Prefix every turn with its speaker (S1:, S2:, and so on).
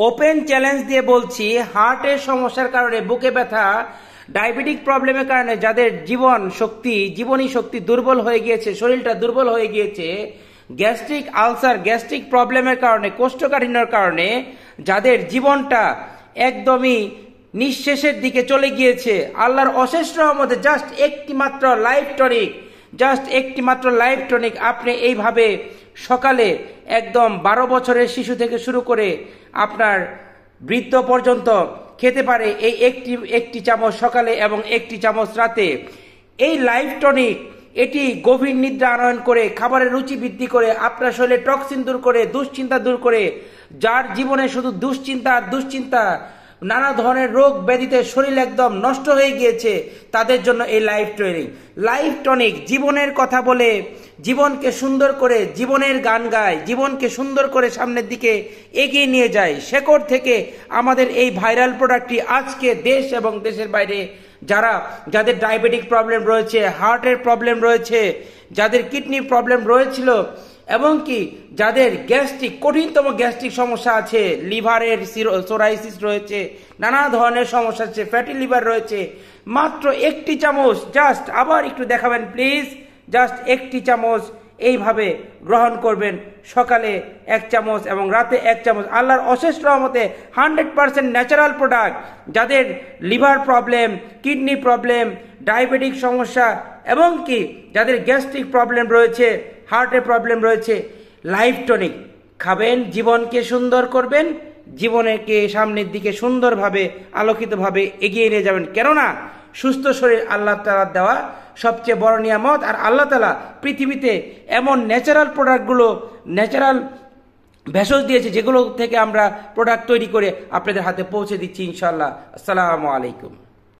S1: Open challenge দিয়ে বলছি, হার্টের সমস্যার কারণে, বুকে ব্যথা, ডায়াবেটিক প্রবলেমের কারণে যাদের জীবনী শক্তি দুর্বল হয়ে গিয়েছে, শরীরটা দুর্বল হয়ে গিয়েছে, গ্যাস্ট্রিক আলসার, গ্যাস্ট্রিক প্রবলেমের কারণে, কোষ্ঠকাঠিন্যের কারণে যাদের জীবনটা একদমই নিঃশেষের দিকে চলে গিয়েছে, আল্লাহর অশেষ রহমতে জাস্ট একটি মাত্র লাইফ টনিক আপনি এইভাবে সকালে একদম 12 বছরের শিশু থেকে শুরু করে আপনার বৃদ্ধ পর্যন্ত খেতে পারে এই একটি চামচ সকালে এবং একটি চামচ রাতে। এই লাইফ টনিক এটি গভীর নিদ্রা আনয়ন করে, খাবারের রুচি বৃদ্ধি করে, আপনার শরীরে টক্সিন দূর করে, দুশ্চিন্তা দূর করে, যার জীবনে শুধু দুশ্চিন্তা নানা ধরনের রোগ ব্যাধিতে শরীর একদম নষ্ট হয়ে গিয়েছে, তাদের জন্য এই লাইফ টনিক জীবনের কথা বলে, জীবনকে সুন্দর করে, জীবনের গান গায়, জীবনকে সুন্দর করে সামনের দিকে এগিয়ে নিয়ে যায়। শেকড় থেকে আমাদের এই ভাইরাল প্রোডাক্টটি আজকে দেশ এবং দেশের বাইরে যাদের ডায়াবেটিক প্রবলেম রয়েছে, হার্টের প্রবলেম রয়েছে, যাদের কিডনির প্রবলেম রয়েছিল, এবং কি যাদের কঠিনতম গ্যাস্ট্রিক সমস্যা আছে, লিভারের সোরাইসিস রয়েছে, নানা ধরনের সমস্যা আছে, ফ্যাটি লিভার রয়েছে, মাত্র একটি চামচ, জাস্ট আবার একটু দেখাবেন প্লিজ, জাস্ট একটি চামচ এইভাবে গ্রহণ করবেন, সকালে 1 চামচ এবং রাতে 1 চামচ। আল্লাহর অশেষ রহমতে 100% ন্যাচারাল প্রোডাক্ট। যাদের liver problem, kidney problem, diabetic সমস্যা এবং কি যাদের গ্যাস্ট্রিক প্রবলেম রয়েছে, হার্টের প্রবলেম রয়েছে, লাইফ টনিক খাবেন, জীবনকে সুন্দর করবেন, জীবনকে সামনের দিকে সুন্দরভাবে আলোকিতভাবে এগিয়ে নিয়ে যাবেন। কেননা সুস্থ শরীর আল্লাহ তাআলার দেওয়া সবচেয়ে বড় নিয়ামত। আর আল্লাহ তাআলা পৃথিবীতে এমন ন্যাচারাল প্রোডাক্টগুলো, ন্যাচারাল ভেষজ দিয়েছে, যেগুলো থেকে আমরা প্রোডাক্ট তৈরি করে আপনাদের হাতে পৌঁছে দিচ্ছি ইনশাআল্লাহ। আসসালামু আলাইকুম।